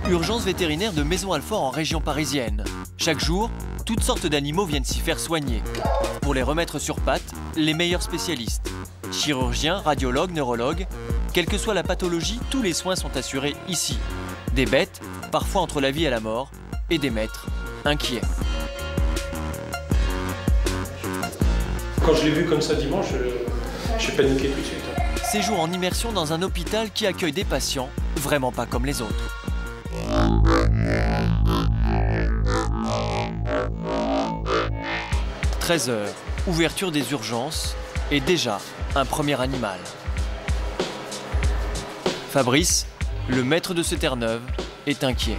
Urgence vétérinaire de Maisons-Alfort en région parisienne. Chaque jour, toutes sortes d'animaux viennent s'y faire soigner. Pour les remettre sur pattes, les meilleurs spécialistes. Chirurgiens, radiologues, neurologues, quelle que soit la pathologie, tous les soins sont assurés ici. Des bêtes, parfois entre la vie et la mort, et des maîtres, inquiets. Quand je l'ai vu comme ça dimanche, j'ai paniqué tout de suite. Séjour en immersion dans un hôpital qui accueille des patients vraiment pas comme les autres. « 13 h, ouverture des urgences et déjà un premier animal. Fabrice, le maître de ce Terre-Neuve, est inquiet.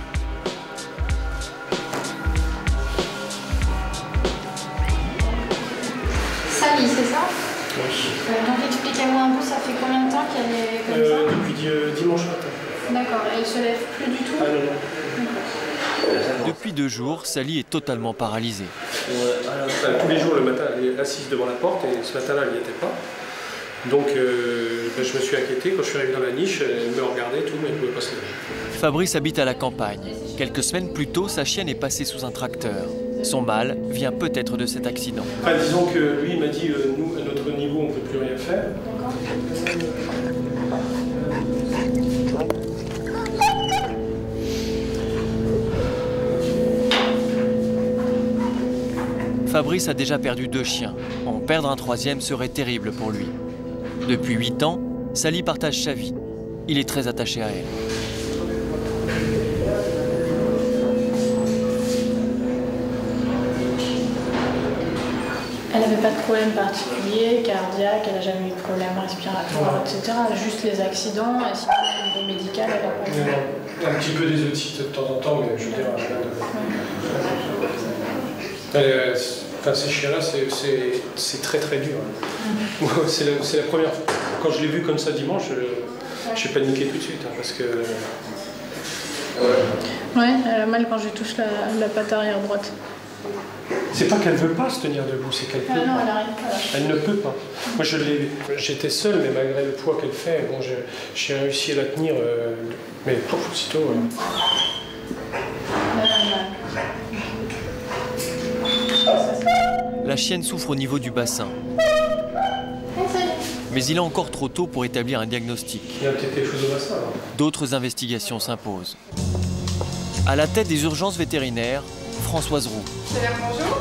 Sally, c'est ça? Oui. Donc expliquez-moi un peu, ça fait combien de temps qu'elle est comme ça? Depuis dimanche matin. D'accord, elle se lève plus du tout? Ah non, non. Depuis 2 jours, Sally est totalement paralysée. Tous les jours le matin, elle est assise devant la porte et ce matin-là, elle n'y était pas. Donc je me suis inquiété. Quand je suis arrivé dans la niche, elle me regardait tout, mais elle ne pouvait pas se lever. Fabrice habite à la campagne. Quelques semaines plus tôt, sa chienne est passée sous un tracteur. Son mal vient peut-être de cet accident. Enfin, disons que lui, il m'a dit, nous, à notre niveau, on ne peut plus rien faire. Fabrice a déjà perdu 2 chiens. En perdre un 3e serait terrible pour lui. Depuis 8 ans, Sally partage sa vie. Il est très attaché à elle. Elle n'avait pas de problème particulier, cardiaque, elle n'a jamais eu de problème respiratoire, etc. Juste les accidents, et sinon au niveau médical, elle n'a pas eu. Un petit peu des otites de temps en temps, mais je veux dire, enfin, ces chiens-là, c'est très très dur. C'est la première fois. Quand je l'ai vu comme ça dimanche, j'ai paniqué tout de suite, hein, parce que... Ouais, elle a mal quand je touche la patte arrière droite. C'est pas qu'elle veut pas se tenir debout, c'est qu'elle peut non, pas. elle arrive pas. Elle ne peut pas. Moi, j'étais seul, mais malgré le poids qu'elle fait, bon, j'ai réussi à la tenir, mais pouf, aussitôt... La chienne souffre au niveau du bassin. Mais il est encore trop tôt pour établir un diagnostic. Il y a peut-être quelque chose au bassin, là. D'autres investigations s'imposent. À la tête des urgences vétérinaires, Françoise Roux. Bonjour.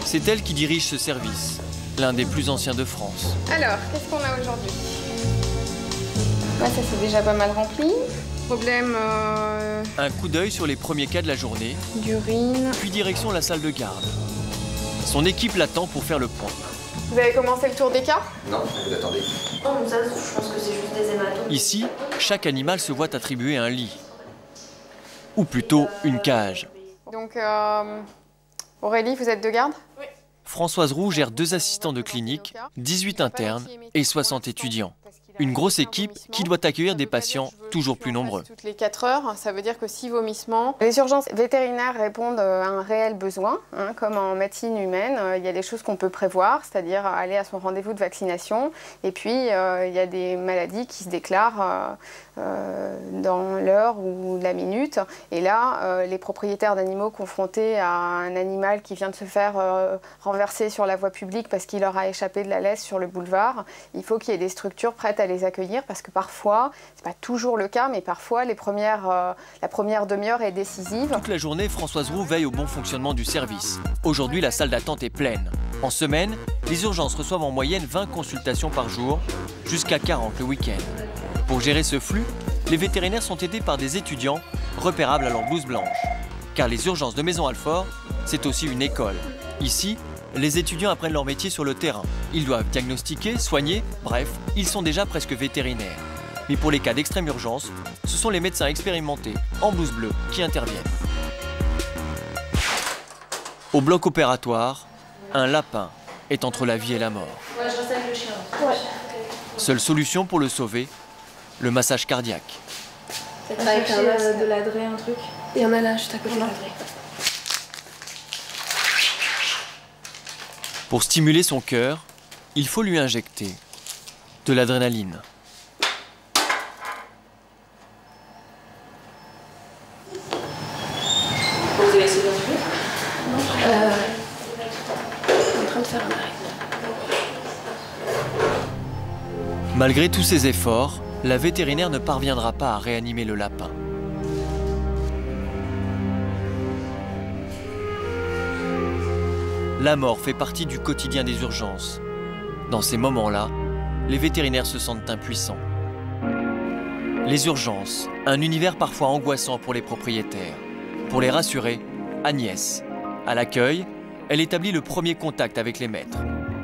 C'est elle qui dirige ce service, l'un des plus anciens de France. Alors, qu'est-ce qu'on a aujourd'hui? Ça c'est déjà pas mal rempli. Problème Un coup d'œil sur les premiers cas de la journée, d'urine. puis direction la salle de garde. Son équipe l'attend pour faire le point. Vous avez commencé le tour des cas? Non, vous attendez. Non, ça, je pense que c'est juste des hématomes. Ici, chaque animal se voit attribuer un lit. Ou plutôt une cage. Donc, Aurélie, vous êtes de garde? Oui. Françoise Roux gère 2 assistants de clinique, 18 internes et 60 étudiants. Une grosse équipe qui doit accueillir des patients toujours plus nombreux. Toutes les 4 heures, ça veut dire que 6 vomissements. Les urgences vétérinaires répondent à un réel besoin, hein, comme en médecine humaine. Il y a des choses qu'on peut prévoir, c'est-à-dire aller à son rendez-vous de vaccination. Et puis, il y a des maladies qui se déclarent dans l'heure ou la minute. Et là, les propriétaires d'animaux confrontés à un animal qui vient de se faire renverser sur la voie publique parce qu'il leur a échappé de la laisse sur le boulevard, il faut qu'il y ait des structures prêtes à les accueillir parce que parfois, c'est pas toujours le cas, mais parfois la première demi-heure est décisive. Toute la journée, Françoise Roux veille au bon fonctionnement du service. Aujourd'hui, la salle d'attente est pleine. En semaine, les urgences reçoivent en moyenne 20 consultations par jour, jusqu'à 40 le week-end. Pour gérer ce flux, les vétérinaires sont aidés par des étudiants repérables à leur blouse blanche. Car les urgences de Maisons-Alfort, c'est aussi une école. Ici, les étudiants apprennent leur métier sur le terrain. Ils doivent diagnostiquer, soigner, bref, ils sont déjà presque vétérinaires. Mais pour les cas d'extrême urgence, ce sont les médecins expérimentés, en blouse bleue, qui interviennent. Au bloc opératoire, un lapin est entre la vie et la mort. Ouais, je reste avec le chien. Ouais. Seule solution pour le sauver, le massage cardiaque. Avec de l'adré, un truc. Il y en a là, juste à côté de l'adré. Pour stimuler son cœur, il faut lui injecter de l'adrénaline. Malgré tous ses efforts, la vétérinaire ne parviendra pas à réanimer le lapin. La mort fait partie du quotidien des urgences. Dans ces moments-là, les vétérinaires se sentent impuissants. Les urgences, un univers parfois angoissant pour les propriétaires. Pour les rassurer, Agnès, à l'accueil, elle établit le premier contact avec les maîtres.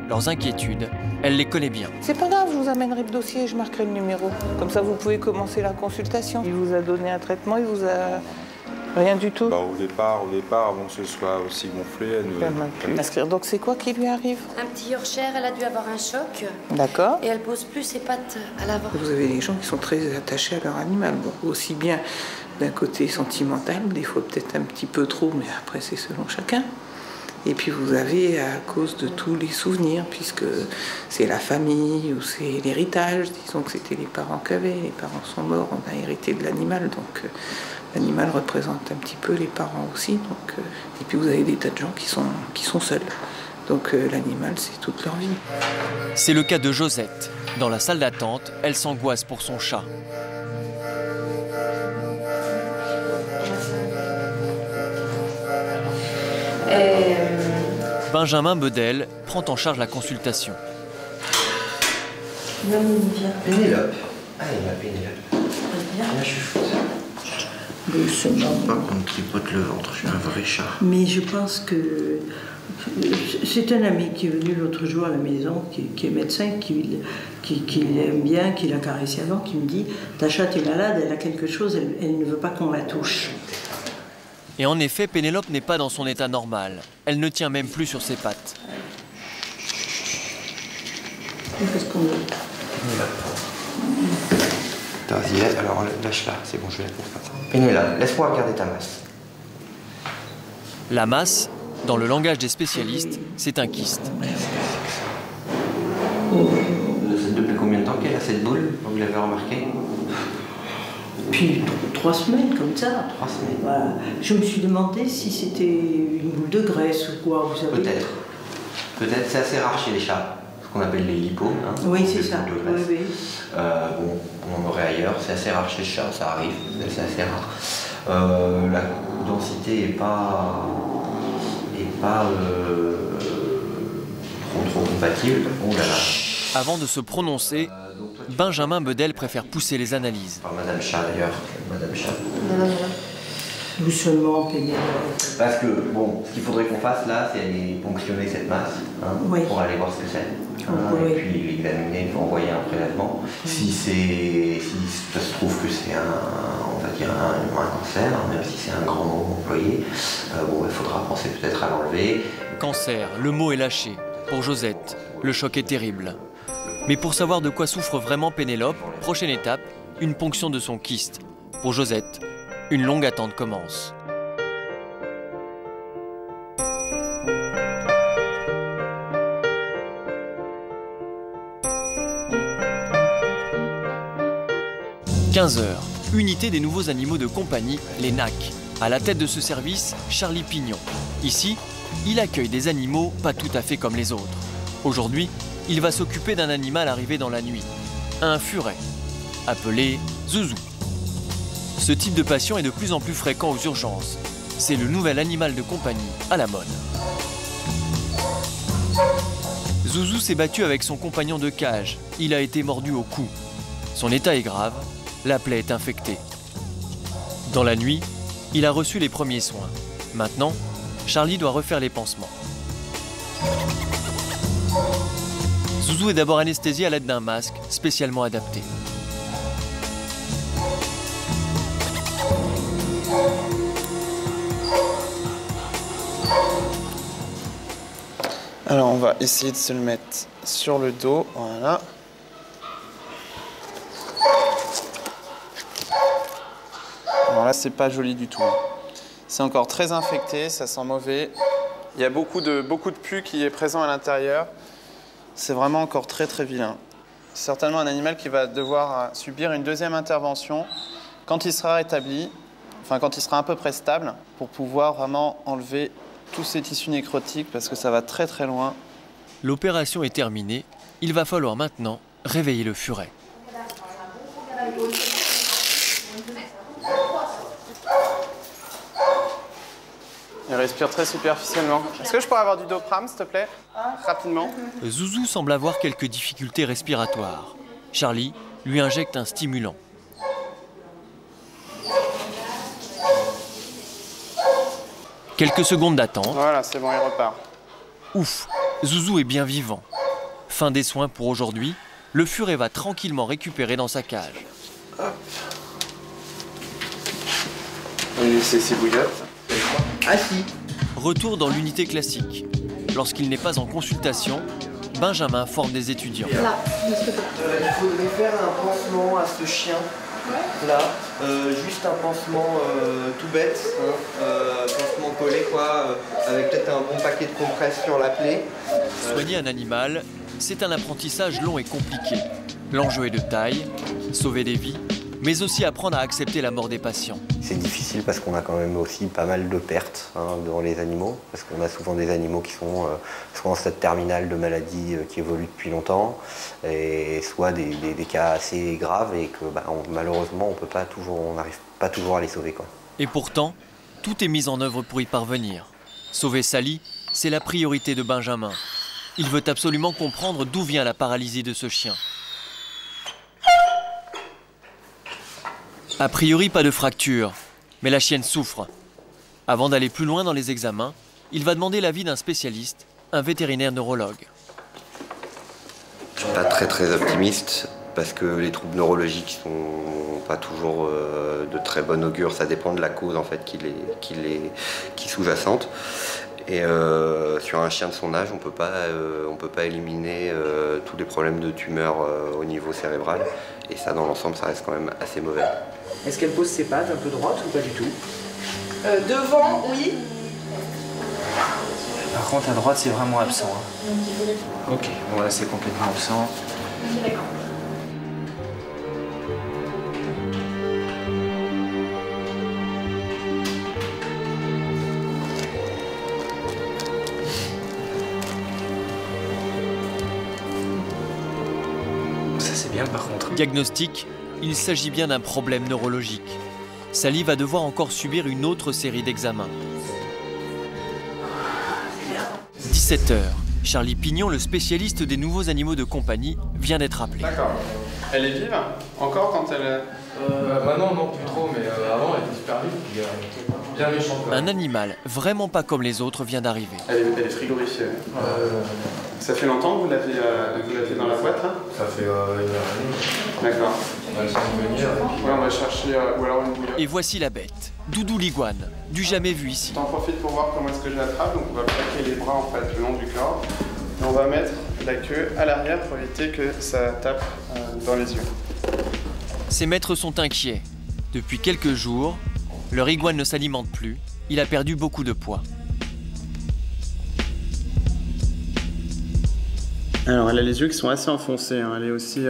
Leurs inquiétudes, elle les connaît bien. C'est pas grave, je vous amènerai le dossier et je marquerai le numéro. Comme ça, vous pouvez commencer la consultation. Il vous a donné un traitement, il vous a... Rien du tout? Au départ, avant que ce soit aussi gonflé, elle Inscrire. Donc c'est quoi qui lui arrive? Un petit Yorkshire, elle a dû avoir un choc. D'accord. Et elle pose plus ses pattes à l'avant. Vous avez des gens qui sont très attachés à leur animal. Bon, aussi bien d'un côté sentimental, des fois peut-être un petit peu trop, mais après c'est selon chacun. Et puis vous avez à cause de tous les souvenirs, puisque c'est la famille ou c'est l'héritage. Disons que c'était les parents qui avaient, les parents sont morts, on a hérité de l'animal, donc l'animal représente un petit peu les parents aussi. Donc, et puis vous avez des tas de gens qui sont seuls. Donc l'animal, c'est toute leur vie. C'est le cas de Josette. Dans la salle d'attente, elle s'angoisse pour son chat. Benjamin Bedel prend en charge la consultation. Pénélope. Allez, ma Pénélope. Là, je suis foute. Je ne veux pas qu'on me tripote le ventre, je suis un vrai chat. Mais je pense que c'est un ami qui est venu l'autre jour à la maison, qui est médecin, qui l'aime bien, qui l'a caressé avant, qui me dit « Ta chatte est malade, elle a quelque chose, elle ne veut pas qu'on la touche. » Et en effet, Pénélope n'est pas dans son état normal. Elle ne tient même plus sur ses pattes. Qu'est-ce qu'on veut? Vas-y, alors lâche-la, c'est bon, je vais la faire. Pénélope, laisse-moi regarder ta masse. La masse, dans le langage des spécialistes, c'est un kyste. Depuis combien de temps qu'elle a cette boule? Vous l'avez remarqué? Depuis 3 semaines, comme ça. 3 semaines. Voilà. Je me suis demandé si c'était une boule de graisse ou quoi, vous savez. Peut-être. Peut-être, c'est assez rare chez les chats. Ce qu'on appelle les lipos. Hein, oui, c'est ça. Oui, oui. Bon, on en aurait ailleurs. C'est assez rare chez les chats, ça arrive. C'est assez rare. La densité n'est pas trop compatible. Oh là là. Avant de se prononcer, Benjamin Bedel préfère pousser les analyses. Par Madame Chat d'ailleurs. Madame Chat. Doucement, Pénélope. Parce que, bon, ce qu'il faudrait qu'on fasse là, c'est aller ponctionner cette masse oui. Pour aller voir ce que c'est. Oui. Et puis l'examiner, envoyer un prélèvement. Si ça se trouve que c'est un cancer, même si c'est un grand mot employé, bon, il faudra penser peut-être à l'enlever. Cancer, le mot est lâché. Pour Josette, le choc est terrible. Mais pour savoir de quoi souffre vraiment Pénélope, prochaine étape, une ponction de son kyste. Pour Josette, une longue attente commence. « 15 h, unité des nouveaux animaux de compagnie, les NAC. À la tête de ce service, Charlie Pignon. Ici, il accueille des animaux pas tout à fait comme les autres. Aujourd'hui, il va s'occuper d'un animal arrivé dans la nuit, un furet, appelé Zouzou. Ce type de patient est de plus en plus fréquent aux urgences. C'est le nouvel animal de compagnie à la mode. Zouzou s'est battu avec son compagnon de cage. Il a été mordu au cou. Son état est grave, la plaie est infectée. Dans la nuit, il a reçu les premiers soins. Maintenant, Charlie doit refaire les pansements. Zouzou est d'abord anesthésié à l'aide d'un masque spécialement adapté. Alors on va essayer de se le mettre sur le dos, voilà. Alors là c'est pas joli du tout. C'est encore très infecté, ça sent mauvais. Il y a beaucoup de pus qui est présent à l'intérieur. C'est vraiment encore très très vilain. C'est certainement un animal qui va devoir subir une deuxième intervention quand il sera rétabli, enfin quand il sera à peu près stable, pour pouvoir vraiment enlever tous ces tissus nécrotiques parce que ça va très très loin. L'opération est terminée. Il va falloir maintenant réveiller le furet. Il respire très superficiellement. Est-ce que je pourrais avoir du Dopram, s'il te plaît? Rapidement. Zouzou semble avoir quelques difficultés respiratoires. Charlie lui injecte un stimulant. Quelques secondes d'attente. Voilà, c'est bon, il repart. Ouf, Zouzou est bien vivant. Fin des soins pour aujourd'hui. Le furet va tranquillement récupérer dans sa cage. Hop. On va laisser ses bouillottes. Assis. Retour dans l'unité classique. Lorsqu'il n'est pas en consultation, Benjamin forme des étudiants. Là, il faudrait faire un pansement à ce chien. Là, juste un pansement tout bête, pansement collé quoi, avec peut-être un bon paquet de compresses sur la plaie. Soigner un animal, c'est un apprentissage long et compliqué. L'enjeu est de taille, sauver des vies, mais aussi apprendre à accepter la mort des patients. C'est difficile parce qu'on a quand même aussi pas mal de pertes dans les animaux, parce qu'on a souvent des animaux qui sont soit en stade terminal de maladie qui évoluent depuis longtemps, et soit des cas assez graves et que malheureusement on n'arrive pas toujours à les sauver, quoi. Et pourtant, tout est mis en œuvre pour y parvenir. Sauver Sally, c'est la priorité de Benjamin. Il veut absolument comprendre d'où vient la paralysie de ce chien. A priori, pas de fracture, mais la chienne souffre. Avant d'aller plus loin dans les examens, il va demander l'avis d'un spécialiste, un vétérinaire neurologue. Je suis pas très optimiste parce que les troubles neurologiques sont pas toujours de très bon augure. Ça dépend de la cause en fait qui sous-jacente. Et sur un chien de son âge, on peut pas éliminer tous les problèmes de tumeur au niveau cérébral. Et ça, dans l'ensemble, ça reste quand même assez mauvais. Est-ce qu'elle pose ses pattes un peu droites ou pas du tout? Devant, oui. Par contre, à droite, c'est vraiment absent. Ok, bon là, c'est complètement absent. D'accord. Ça, c'est bien par contre. Diagnostic, il s'agit bien d'un problème neurologique. Sally va devoir encore subir une autre série d'examens. 17 h. Charlie Pignon, le spécialiste des nouveaux animaux de compagnie, vient d'être appelé. D'accord. Elle est vive? Encore quand elle... Maintenant, non, plus trop, mais avant, elle était super vive. Bien méchante. Un animal vraiment pas comme les autres vient d'arriver. Elle est frigorifiée. Ça fait longtemps que vous l'avez dans la boîte là? Ça fait 1 heure et demie. D'accord. On va le venir. Ouais, on va chercher ou alors une bouillotte. Et voici la bête, Doudou l'iguane, du jamais vu ici. J'en profite pour voir comment est-ce que je l'attrape. Donc on va plaquer les bras en fait le long du corps. Et on va mettre la queue à l'arrière pour éviter que ça tape dans les yeux. Ses maîtres sont inquiets. Depuis quelques jours, leur iguane ne s'alimente plus. Il a perdu beaucoup de poids. Alors elle a les yeux qui sont assez enfoncés. Elle est aussi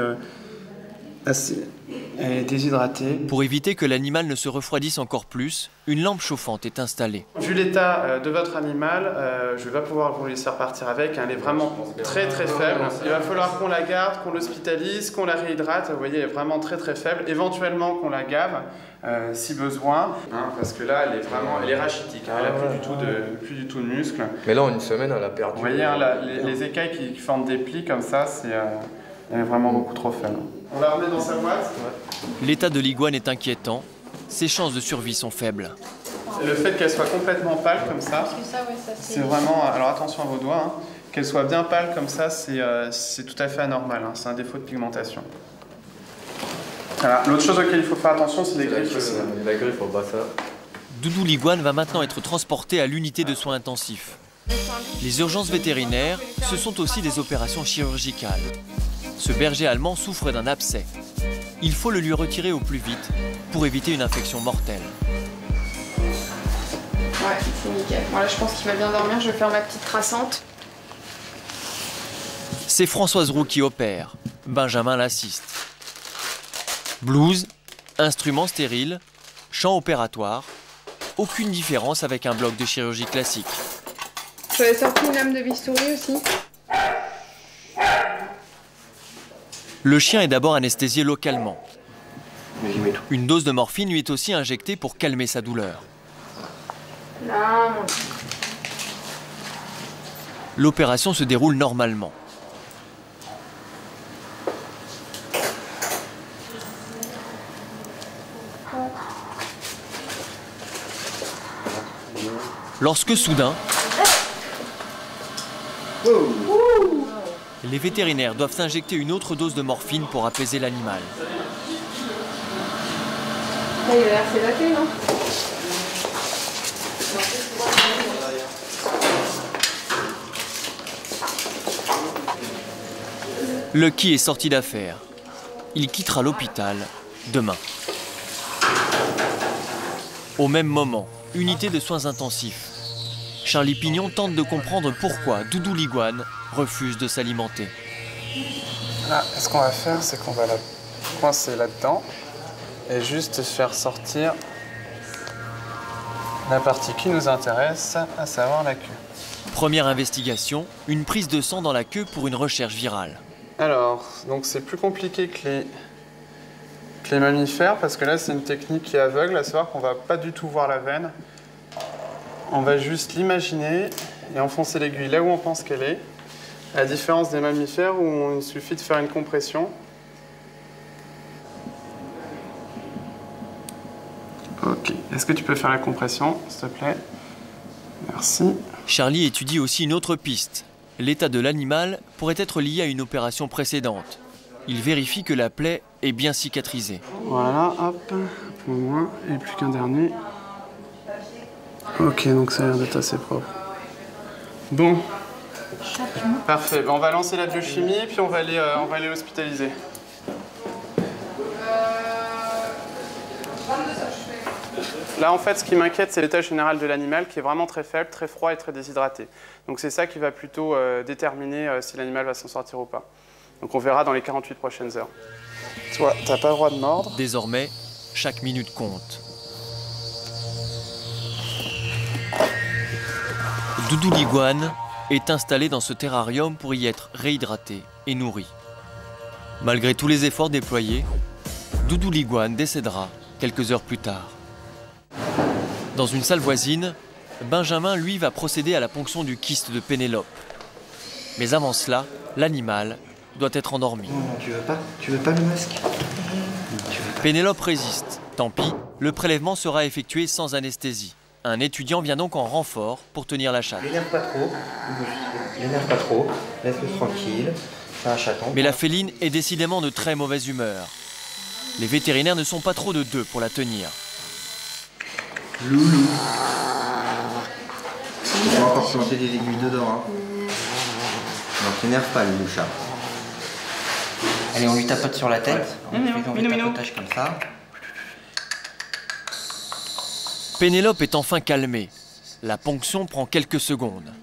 elle est déshydratée. Pour éviter que l'animal ne se refroidisse encore plus, une lampe chauffante est installée. Vu l'état de votre animal, je ne vais pas pouvoir vous laisser repartir avec. Elle est vraiment très faible. Il va falloir qu'on la garde, qu'on l'hospitalise, qu'on la réhydrate. Vous voyez, elle est vraiment très faible. Éventuellement qu'on la gave si besoin. Parce que là, elle est rachitique. Elle n'a plus du tout de muscles. Mais là, en une semaine, elle a perdu. Vous voyez, les écailles qui forment des plis comme ça, elle est vraiment beaucoup trop faible. On la remet dans sa boîte. L'état de l'iguane est inquiétant. Ses chances de survie sont faibles. Le fait qu'elle soit complètement pâle comme ça, c'est vraiment... Alors attention à vos doigts, qu'elle soit bien pâle comme ça, c'est tout à fait anormal. C'est un défaut de pigmentation. Voilà. L'autre chose auquel il faut faire attention, c'est les griffes. La griffe, faut pas ça. Doudou l'iguane va maintenant être transporté à l'unité de soins intensifs. Les urgences vétérinaires, ce sont aussi des opérations chirurgicales. Ce berger allemand souffre d'un abcès. Il faut le lui retirer au plus vite pour éviter une infection mortelle. Ouais, c'est nickel. Voilà, je pense qu'il va bien dormir. Je vais faire ma petite traçante. C'est Françoise Roux qui opère. Benjamin l'assiste. Blouse, instruments stériles, champ opératoire. Aucune différence avec un bloc de chirurgie classique. J'avais sorti une lame de bistouri aussi. Le chien est d'abord anesthésié localement. Une dose de morphine lui est aussi injectée pour calmer sa douleur. L'opération se déroule normalement. Lorsque soudain, les vétérinaires doivent injecter une autre dose de morphine pour apaiser l'animal. Il a l'air sédaté, non? Lucky est sorti d'affaire. Il quittera l'hôpital demain. Au même moment, unité de soins intensifs. Charlie Pignon tente de comprendre pourquoi Doudou l'iguane refuse de s'alimenter. Là, ce qu'on va faire, c'est qu'on va la coincer là-dedans et juste faire sortir la partie qui nous intéresse, à savoir la queue. Première investigation, une prise de sang dans la queue pour une recherche virale. Alors, donc c'est plus compliqué que les mammifères parce que là, c'est une technique qui est aveugle, à savoir qu'on va pas du tout voir la veine. On va juste l'imaginer et enfoncer l'aiguille là où on pense qu'elle est, à la différence des mammifères où il suffit de faire une compression. Ok, est-ce que tu peux faire la compression, s'il te plaît? Merci. Charlie étudie aussi une autre piste. L'état de l'animal pourrait être lié à une opération précédente. Il vérifie que la plaie est bien cicatrisée. Voilà, hop, pour moi, et plus qu'un dernier. Ok, donc ça a l'air d'être assez propre. Bon. Parfait, on va lancer la biochimie et puis on va aller l'hospitaliser. Là, en fait, ce qui m'inquiète, c'est l'état général de l'animal qui est vraiment très faible, très froid et très déshydraté. Donc c'est ça qui va plutôt déterminer si l'animal va s'en sortir ou pas. Donc on verra dans les 48 prochaines heures. Toi, t'as pas le droit de mordre. Désormais, chaque minute compte. Doudou l'iguane est installé dans ce terrarium pour y être réhydraté et nourri. Malgré tous les efforts déployés, Doudou l'iguane décédera quelques heures plus tard. Dans une salle voisine, Benjamin, lui, va procéder à la ponction du kyste de Pénélope. Mais avant cela, l'animal doit être endormi. Non, tu veux pas le masque? Pénélope résiste. Tant pis, le prélèvement sera effectué sans anesthésie. Un étudiant vient donc en renfort pour tenir la chatte. L'énerve pas trop, laisse-le tranquille, c'est un chaton. Mais la féline est décidément de très mauvaise humeur. Les vétérinaires ne sont pas trop de deux pour la tenir. Loulou. On va encore planter des aiguilles dedans. Hein. Donc t'énerve pas, le chat. Allez, on lui tapote sur la tête. On fait un tapotage comme ça. Pénélope est enfin calmée. La ponction prend quelques secondes.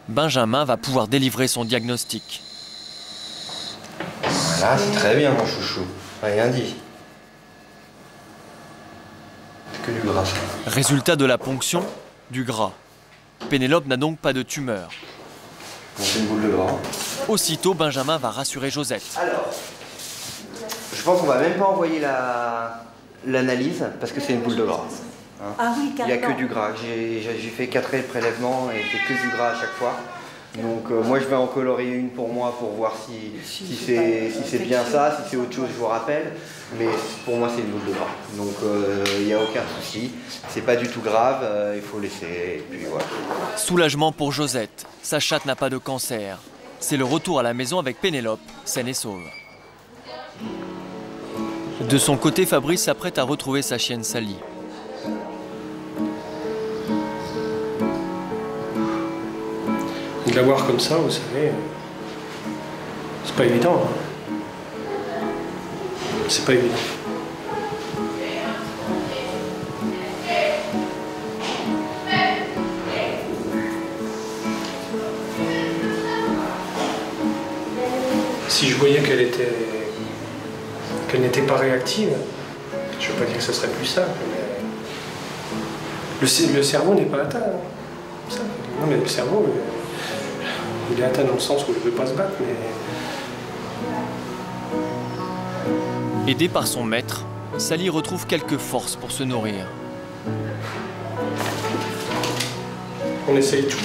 Benjamin va pouvoir délivrer son diagnostic. Voilà, c'est très bien mon chouchou. Rien dit. Que du gras. Résultat de la ponction, du gras. Pénélope n'a donc pas de tumeur. On fait une boule de gras. Aussitôt, Benjamin va rassurer Josette. Alors, je pense qu'on va même pas envoyer l'analyse parce que c'est une boule de gras. Hein. Ah oui, il n'y a que du gras. J'ai fait 4 prélèvements et c'est que du gras à chaque fois. Donc moi je vais en colorier une pour moi pour voir si c'est bien ça, si c'est autre chose je vous rappelle. Mais pour moi c'est une boule de gras. Donc il n'y a aucun souci. C'est pas du tout grave, il faut laisser et puis voilà. Soulagement pour Josette. Sa chatte n'a pas de cancer. C'est le retour à la maison avec Pénélope, saine et sauve. De son côté, Fabrice s'apprête à retrouver sa chienne Sally. De la voir comme ça, vous savez, c'est pas évident. Hein. C'est pas évident. Si je voyais qu'elle n'était pas réactive, je ne veux pas dire que ce serait plus simple, mais le cerveau n'est pas atteint. Ça. Non mais le cerveau, il est atteint dans le sens où il ne veut pas se battre, mais Aidée par son maître, Sally retrouve quelques forces pour se nourrir. On essaye tout.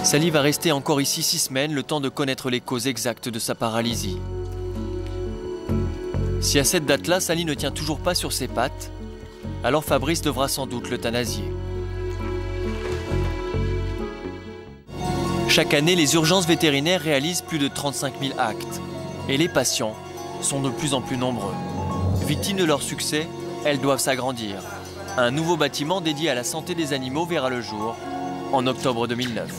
Sally va rester encore ici 6 semaines, le temps de connaître les causes exactes de sa paralysie. Si à cette date-là, Sally ne tient toujours pas sur ses pattes, alors Fabrice devra sans doute l'euthanasier. Chaque année, les urgences vétérinaires réalisent plus de 35 000 actes. Et les patients sont de plus en plus nombreux. Victimes de leur succès, elles doivent s'agrandir. Un nouveau bâtiment dédié à la santé des animaux verra le jour en octobre 2009.